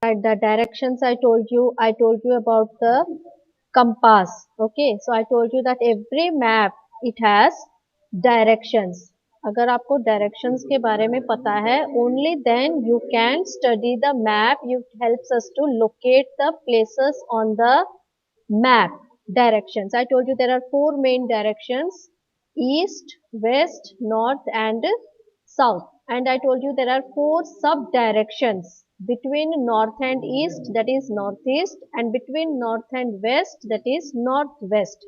The directions I told you about the compass. Okay, so I told you that every map it has directions. अगर आपको directions के बारे में पता है, only then you can study the map. It helps us to locate the places on the map. Directions. I told you there are four main directions: east, west, north, and south. And I told you there are four sub directions between north and east, that is northeast, and between north and west, that is northwest.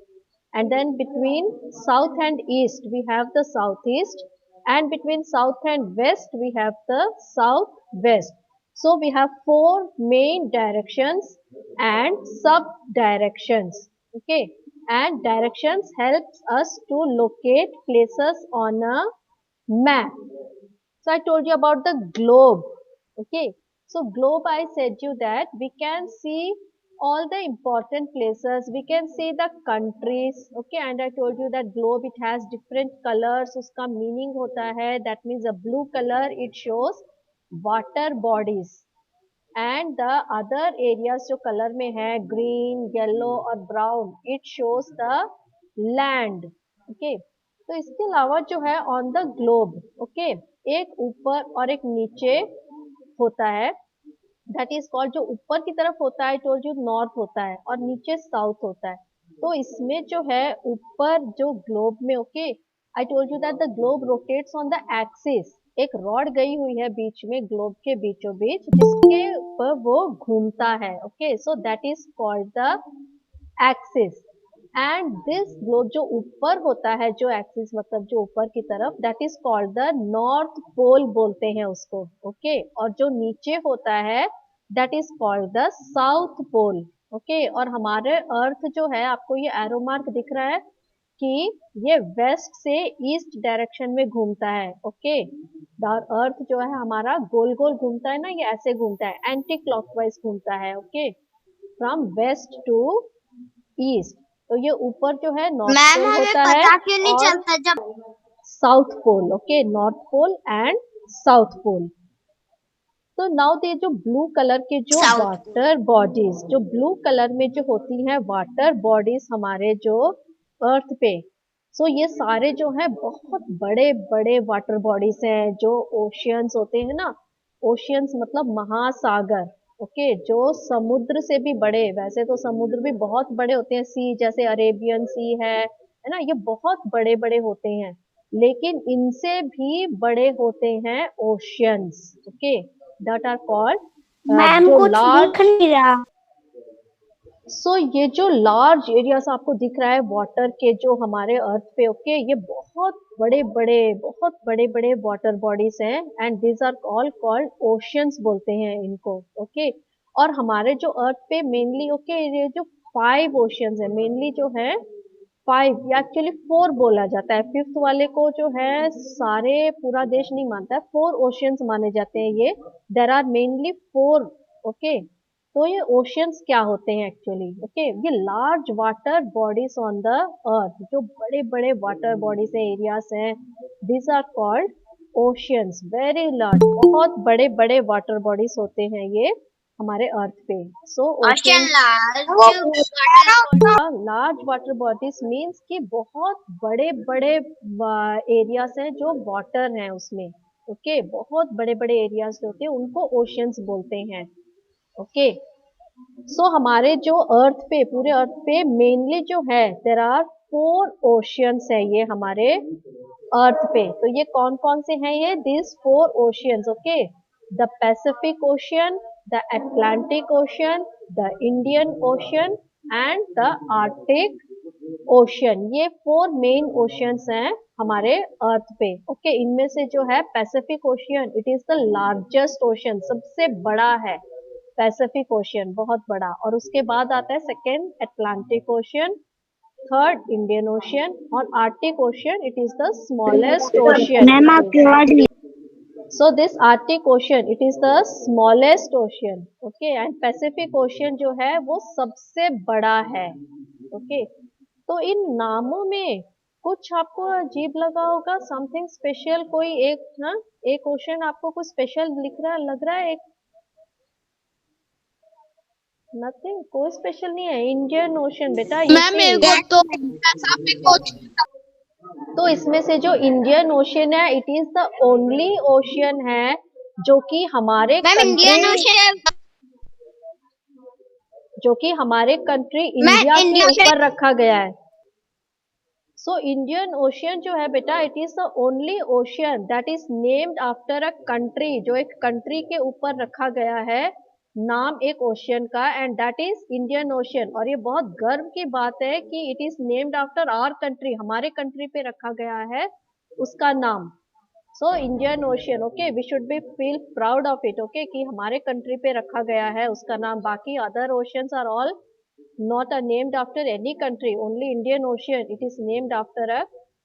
And then between south and east we have the southeast, and between south and west we have the southwest. So we have four main directions and sub directions. Okay, and directions helps us to locate places on a map. So I told you about the globe. Okay. So globe, I said you that we can see all the important places. We can see the countries. Okay. And I told you that globe, it has different colors. Uska meaning hota hai. That means a blue color, it shows water bodies. And the other areas जो color में है green, yellow और brown, it shows the land. Okay. तो इसके अलावा जो है on the globe, okay, एक ऊपर और एक नीचे होता है. दैट इज कॉल्ड, जो ऊपर की तरफ होता है टोल्ड यू नॉर्थ होता है और नीचे साउथ होता है. तो इसमें जो है ऊपर जो ग्लोब में, okay, I told you that the globe rotates on the axis. एक रॉड गई हुई है बीच में, ग्लोब के बीचों बीच, जिसके ऊपर वो घूमता है. Okay, so that is called the axis. And this globe जो ऊपर होता है, जो एक्सिस मतलब जो ऊपर की तरफ, that is called the north pole बोलते हैं उसको. ओके, और जो नीचे होता है that is called the south pole. Okay, और हमारे अर्थ जो है, आपको ये एरो मार्क दिख रहा है कि ये वेस्ट से ईस्ट डायरेक्शन में घूमता है. ओके, अर्थ जो है हमारा गोल गोल घूमता है ना, ये ऐसे घूमता है, एंटी क्लॉकवाइज घूमता है. Okay, from west to east. तो ये ऊपर जो है नॉर्थ मैम पोल हमें होता है पता क्यों नहीं और चलता जब south pole. Okay, north pole and south pole. तो नाउ दे जो ब्लू कलर के जो साउथ पोल वाटर बॉडीज, जो ब्लू कलर में जो होती हैं वाटर बॉडीज हमारे जो अर्थ पे, सो ये सारे जो है बहुत बड़े बड़े वाटर बॉडीज हैं. जो ओशियंस होते हैं ना, ओशियंस मतलब महासागर. ओके, जो समुद्र से भी बड़े, वैसे तो समुद्र भी बहुत बड़े होते हैं, सी जैसे अरेबियन सी है ना, ये बहुत बड़े बड़े होते हैं, लेकिन इनसे भी बड़े होते हैं oceans. Okay, that are called ma'am जो कुछ दिख लार्ज. नहीं रहा. सो ये जो लार्ज एरियाज आपको दिख रहा है वाटर के जो हमारे अर्थ पे, ओके, ये बहुत बड़े बड़े वाटर बॉडीज हैं, and these are all called oceans बोलते हैं इनको. ओके, और हमारे जो अर्थ पे मेनली, ओके, ये जो 5 ओशियंस है मेनली जो है, 5 या एक्चुअली 4 बोला जाता है. फिफ्थ वाले को जो है सारे पूरा देश नहीं मानता है, 4 ओशियंस माने जाते हैं ये. देर आर मेनली 4. ओके, तो ये ओशियंस क्या होते हैं एक्चुअली? ओके, ये large water bodies on the earth, जो बड़े बड़े वाटर बॉडीज है, एरियाज हैं, this are called oceans. Very large, बहुत बड़े बड़े वाटर बॉडीज होते हैं ये हमारे अर्थ पे. So ocean ocean, large water large water bodies means कि बहुत बड़े बड़े एरियाज हैं जो वाटर हैं उसमें. ओके, बहुत बड़े बड़े एरियाज जो होते हैं उनको ओशियंस बोलते हैं. ओके, सो हमारे जो अर्थ पे, पूरे अर्थ पे मेनली जो है देर आर 4 ओशियंस है ये हमारे अर्थ पे. तो ये कौन कौन से हैं? ये this 4 oceans. Okay, the Pacific ocean, the Atlantic ocean, the Indian ocean and the Arctic ocean. ये 4 मेन ओशियंस हैं हमारे अर्थ पे. ओके, इनमें से जो है Pacific ocean, it is the largest ocean, सबसे बड़ा है पैसिफिक ओशियन, बहुत बड़ा. और उसके बाद आता है second Atlantic ocean, third Indian ocean, और Arctic ocean, it is the smallest ocean. Ma'am आपकी आवाज नहीं. So this Arctic ocean, it is the smallest ocean. Okay, and Pacific ocean जो है वो सबसे बड़ा है. ओके, तो इन नामों में कुछ आपको अजीब लगा होगा, समथिंग स्पेशल, कोई एक ना, एक ओशियन आपको कुछ स्पेशल लिख रहा लग रहा है? एक नथिंग, कोई स्पेशल नहीं है। इंडियन ओशन बेटा, ये मैम मेरे को तो पैसिफिक ओशन। तो इसमें से जो इंडियन ओशन है, it is the only ocean है जो कि हमारे मैम इंडियन कंट्री ओशन। जो कि हमारे कंट्री मैं इंडिया के इंडियन ऊपर रखा गया है। सो इंडियन ओशियन जो है बेटा, it is the only ocean that is named after a country, जो एक कंट्री के ऊपर रखा गया है नाम एक ओशियन का, and that is Indian ocean. और ये बहुत गर्व की बात है कि it is named after our country, हमारे कंट्री पे रखा गया है उसका नाम। So Indian ocean, okay, we should be feel proud of it, okay, कि हमारे कंट्री पे रखा गया है उसका नाम। बाकी other oceans are all not are named after any country, only Indian Ocean, it is named after a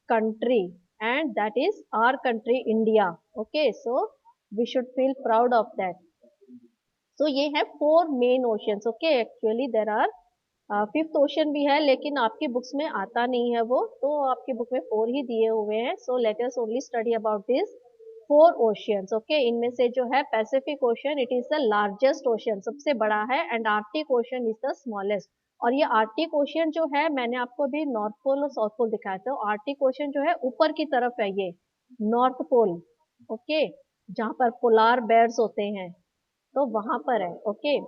country, and that is our country India, okay, so we should feel proud of that. So ये है 4 main oceans, okay, actually there are fifth ocean भी है लेकिन आपकी books में आता नहीं है वो, तो आपकी बुक में 4 ही दिए हुए हैं। So let us only study about this 4 oceans, okay. इनमें से जो है Pacific ocean, it is the largest ocean, सबसे बड़ा है, and Arctic ocean is the smallest. और ये आर्टिक ओशन जो है, मैंने आपको अभी नॉर्थ पोल और साउथ पोल दिखाया था। आर्टिक ओशन जो है ऊपर की तरफ है, ये नॉर्थ पोल, ओके, जहाँ पर पोलार बेयर्स होते हैं, तो वहां पर है, okay.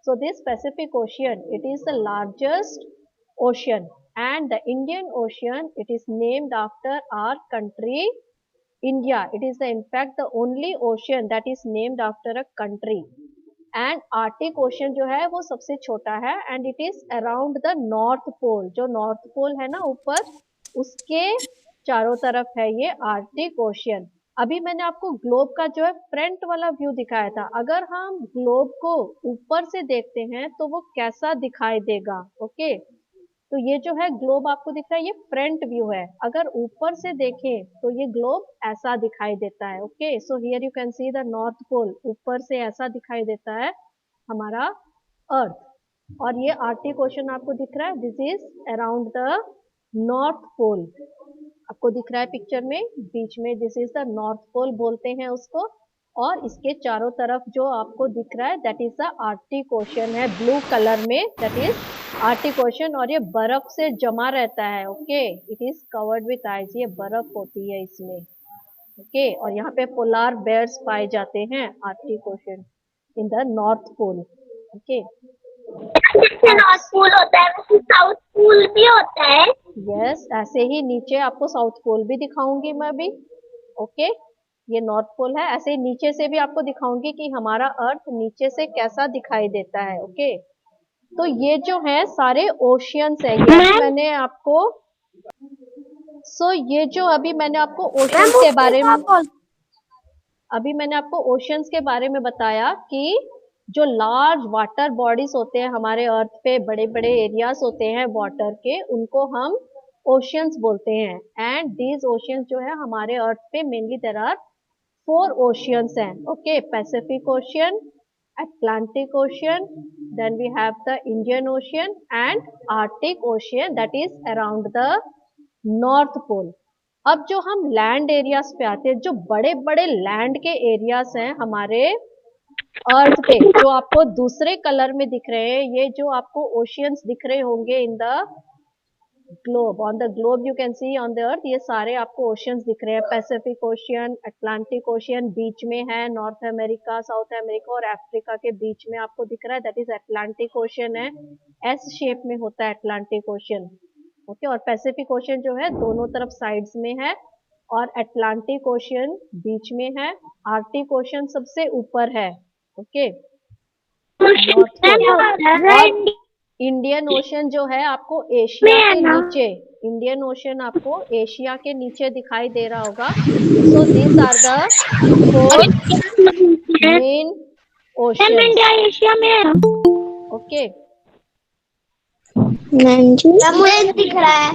So this Pacific ocean, it is the largest ocean, and the Indian ocean, it is named after our country India. It is the in fact the only ocean that is named after a country. And Arctic ocean जो है वो सबसे छोटा है, and it is around the north pole, जो north पोल है ना ऊपर, उसके चारों तरफ है ये आर्टिक ओशियन। अभी मैंने आपको ग्लोब का जो है फ्रंट वाला व्यू दिखाया था। अगर हम ग्लोब को ऊपर से देखते हैं तो वो कैसा दिखाई देगा, ओके। तो ये जो है ग्लोब आपको दिख रहा है, ये फ्रंट व्यू है। अगर ऊपर से देखें तो ये ग्लोब ऐसा दिखाई देता है, okay. So here you can see the north pole, ऊपर से ऐसा दिखाई देता है हमारा अर्थ। और ये आर्टिक ओशन आपको दिख रहा है, this is around the north pole, आपको दिख रहा है पिक्चर में बीच में, this is the north pole बोलते हैं उसको। और इसके चारों तरफ जो आपको दिख रहा है, that is the Arctic ocean है, ब्लू कलर में, दैट इज आर्टिक ओशन। और ये बर्फ से जमा रहता है, okay, it is covered with ice, ये बर्फ होती है इसमें, ओके। और यहाँ पे पोलार बेयर्स पाए जाते हैं Arctic ocean in the north pole, okay. North pole होता है, वैसे साउथ पोल भी होता है। यस, ऐसे ही नीचे आपको साउथ पोल भी दिखाऊंगी मैं अभी, ओके। ये नॉर्थ पोल है, ऐसे ही नीचे से भी आपको दिखाऊंगी कि हमारा अर्थ नीचे से कैसा दिखाई देता है, ओके। तो ये जो है सारे ओशियंस है, ये मैंने आपको, ये जो अभी मैंने आपको ओशियंस के बारे में, अभी मैंने आपको ओशियंस के बारे में बताया कि जो लार्ज वाटर बॉडीज होते हैं हमारे अर्थ पे, बड़े बड़े एरियाज होते हैं वाटर के, उनको हम ओशियंस बोलते हैं। एंड दीज ओशियंस जो है हमारे अर्थ पे मेनली देयर आर 4 ओशियंस हैं, okay. Pacific ocean, Atlantic Ocean, then we have the Indian Ocean and Arctic Ocean that is around the North Pole. अब जो हम लैंड एरियाज पे आते हैं, जो बड़े बड़े लैंड के एरियाज हैं हमारे अर्थ पे, जो आपको दूसरे कलर में दिख रहे हैं, ये जो आपको ओशियंस दिख रहे होंगे in the globe, on the globe you can see on the अर्थ, ये सारे आपको ओशियंस दिख रहे हैं। पैसिफिक ओशियन, अटलांटिक ओशियन बीच में है, नॉर्थ अमेरिका, साउथ अमेरिका और अफ्रीका के बीच में आपको दिख रहा है, दैट इज अटलांटिक ओशियन है, एस शेप में होता है अटलांटिक ओशियन, ओके। और पैसिफिक ओशियन जो है दोनों तरफ साइड्स में है, और अटलांटिक ओशियन बीच में है, आर्टिक ओशियन सबसे ऊपर है, ओके, नॉर्थ पोल। और इंडियन ओशन जो है आपको एशिया के नीचे, इंडियन ओशन आपको एशिया के नीचे दिखाई दे रहा होगा। So this are the 4 main ocean, India Asia में है। ओके। मुझे दिख रहा है।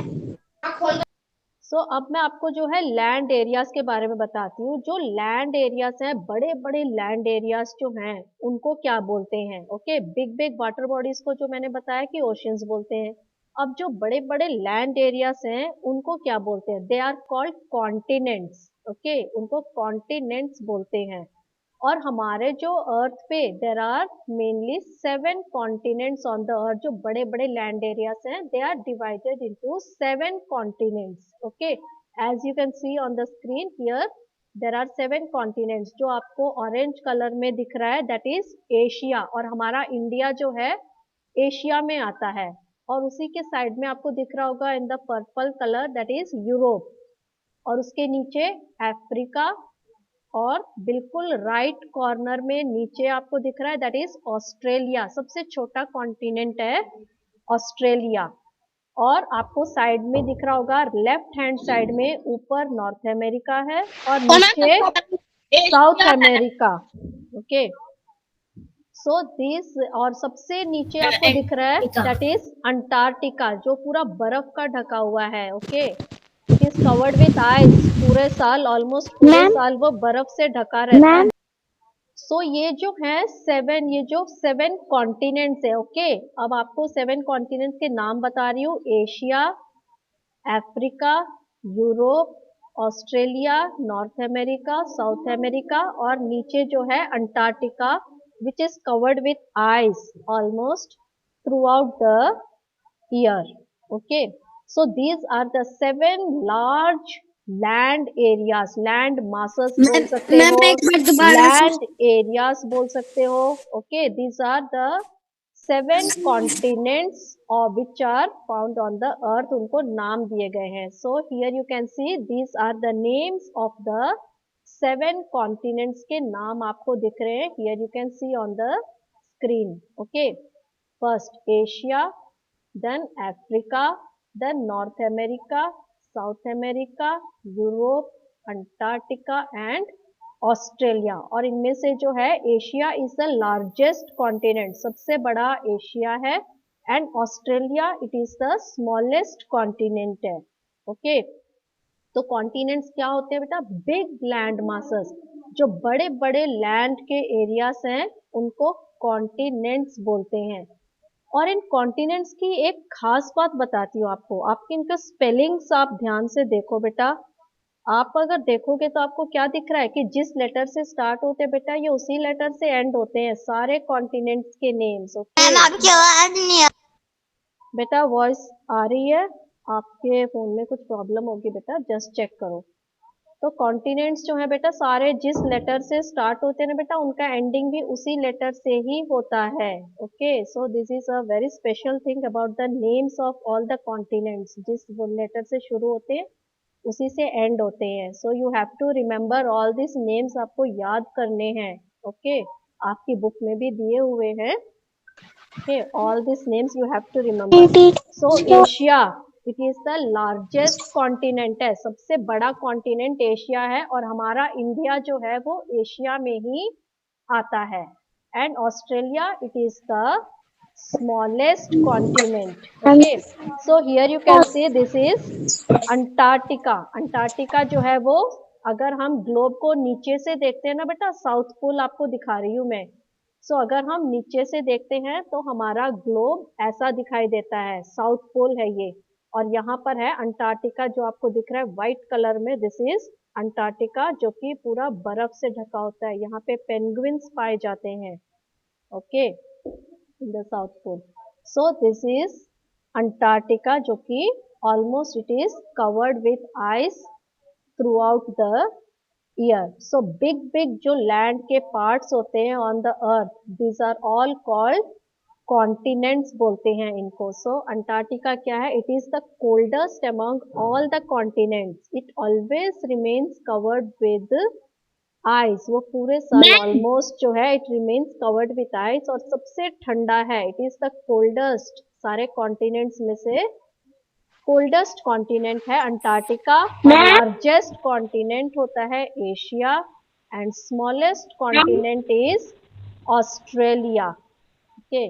अब मैं आपको जो है लैंड एरियाज के बारे में बताती हूँ। जो लैंड एरियाज हैं, बड़े बड़े लैंड एरियाज जो हैं, उनको क्या बोलते हैं, okay. Big big water bodies को जो मैंने बताया कि ओशियंस बोलते हैं। अब जो बड़े बड़े लैंड एरियाज हैं उनको क्या बोलते हैं, they are called continents, okay, उनको कॉन्टिनेंट्स बोलते हैं। और हमारे जो अर्थ पे there are mainly 7 continents on the earth, जो बड़े बड़े लैंड एरियाज हैं, they are divided into 7 continents. Okay, as you can see on the screen here there are 7 continents. जो आपको ऑरेंज कलर में दिख रहा है दैट इज एशिया, और हमारा इंडिया जो है एशिया में आता है। और उसी के साइड में आपको दिख रहा होगा in the purple colour that is Europe, और उसके नीचे अफ्रीका, और बिल्कुल राइट कॉर्नर में नीचे आपको दिख रहा है दैट इज ऑस्ट्रेलिया, सबसे छोटा कॉन्टिनेंट है ऑस्ट्रेलिया। और आपको साइड में दिख रहा होगा लेफ्ट हैंड साइड में ऊपर नॉर्थ अमेरिका है और नीचे south America. Okay, so this, और सबसे नीचे आपको दिख रहा है दैट इज अंटार्कटिका, जो पूरा बर्फ का ढका हुआ है। Okay, it is covered with ice, पूरे साल ऑलमोस्ट पूरे साल वो बर्फ से ढका रहता है। सो ये जो है 7, ये जो 7 कॉन्टिनेंट्स है। ओके, अब आपको 7 कॉन्टिनेंट्स के नाम बता रही हूँ। Asia, Africa, Europe, Australia, north America, south America, और नीचे जो है Antarctica which is covered with ice almost through out the year. Okay, so these are the 7 large land areas, land masses बोल सकते हो, land areas बोल सकते हो। Okay, these are the 7 continents of which are found on the earth, उनको नाम दिए गए हैं। So here you can see these are the names of the 7 continents के नाम आपको दिख रहे हैं। Here you can see on the screen. Okay, first Asia, then Africa, then North America, South America, Europe, Antarctica and Australia. और इनमें से जो है Asia is the largest continent, सबसे बड़ा एशिया है, and Australia it is the smallest continent है। Okay, तो कॉन्टिनेंट्स क्या होते हैं बेटा? बिग लैंड मासेस, जो बड़े बड़े लैंड के एरियाज हैं उनको कॉन्टिनेंट्स बोलते हैं। और इन कॉन्टिनेंट्स की एक खास बात बताती हूँ आपको, आपके इनका स्पेलिंग्स आप ध्यान से देखो बेटा। आप अगर देखोगे तो आपको क्या दिख रहा है कि जिस लेटर से स्टार्ट होते हैं बेटा, ये उसी लेटर से एंड होते हैं सारे कॉन्टिनेंट्स के नेम्स। ओके बेटा, वॉइस आ रही है? आपके फोन में कुछ प्रॉब्लम होगी बेटा, जस्ट चेक करो। तो कॉन्टिनेंट्स जो है बेटा सारे जिस लेटर से स्टार्ट होते हैं ना बेटा, उनका एंडिंग भी उसी लेटर से ही होता है। Okay, so this is a very special thing about the names of all the continents, जिस लेटर से शुरू होते हैं उसी से एंड होते हैं। So you have to remember all this names, आपको याद करने हैं। ओके, आपकी बुक में भी दिए हुए हैं। Okay, all this names you have to remember. So Asia it is the largest continent है, सबसे बड़ा कॉन्टिनेंट एशिया है, और हमारा इंडिया जो है वो एशिया में ही आता है। And Australia it is the smallest continent. Okay, so here you can see this is Antarctica. Antarctica जो है वो, अगर हम ग्लोब को नीचे से देखते हैं ना बेटा, साउथ पोल आपको दिखा रही हूँ मैं। सो अगर हम नीचे से देखते हैं तो हमारा ग्लोब ऐसा दिखाई देता है, साउथ पोल है ये, और यहाँ पर है अंटार्कटिका जो आपको दिख रहा है व्हाइट कलर में, दिस इज अंटार्कटिका, जो कि पूरा बर्फ से ढका होता है। यहाँ पे पेंगुइन्स पाए जाते हैं। Okay, in the south pole. So this is Antarctica, जो कि almost it is covered with ice throughout the year. So big big जो लैंड के पार्ट्स होते हैं on the earth, these are all called continents बोलते हैं इनको। So Antarctica क्या है? It is the coldest among all the continents, it always remains covered with ice, वो पूरे साल ऑलमोस्ट जो है it remains covered with ice, और सबसे ठंडा है। इट इज द कोल्डेस्ट, सारे कॉन्टिनेंट्स में से कोल्डेस्ट कॉन्टिनेंट है अंटार्कटिका। लार्जेस्ट कॉन्टिनेंट होता है Asia, and smallest continent is Australia. Okay,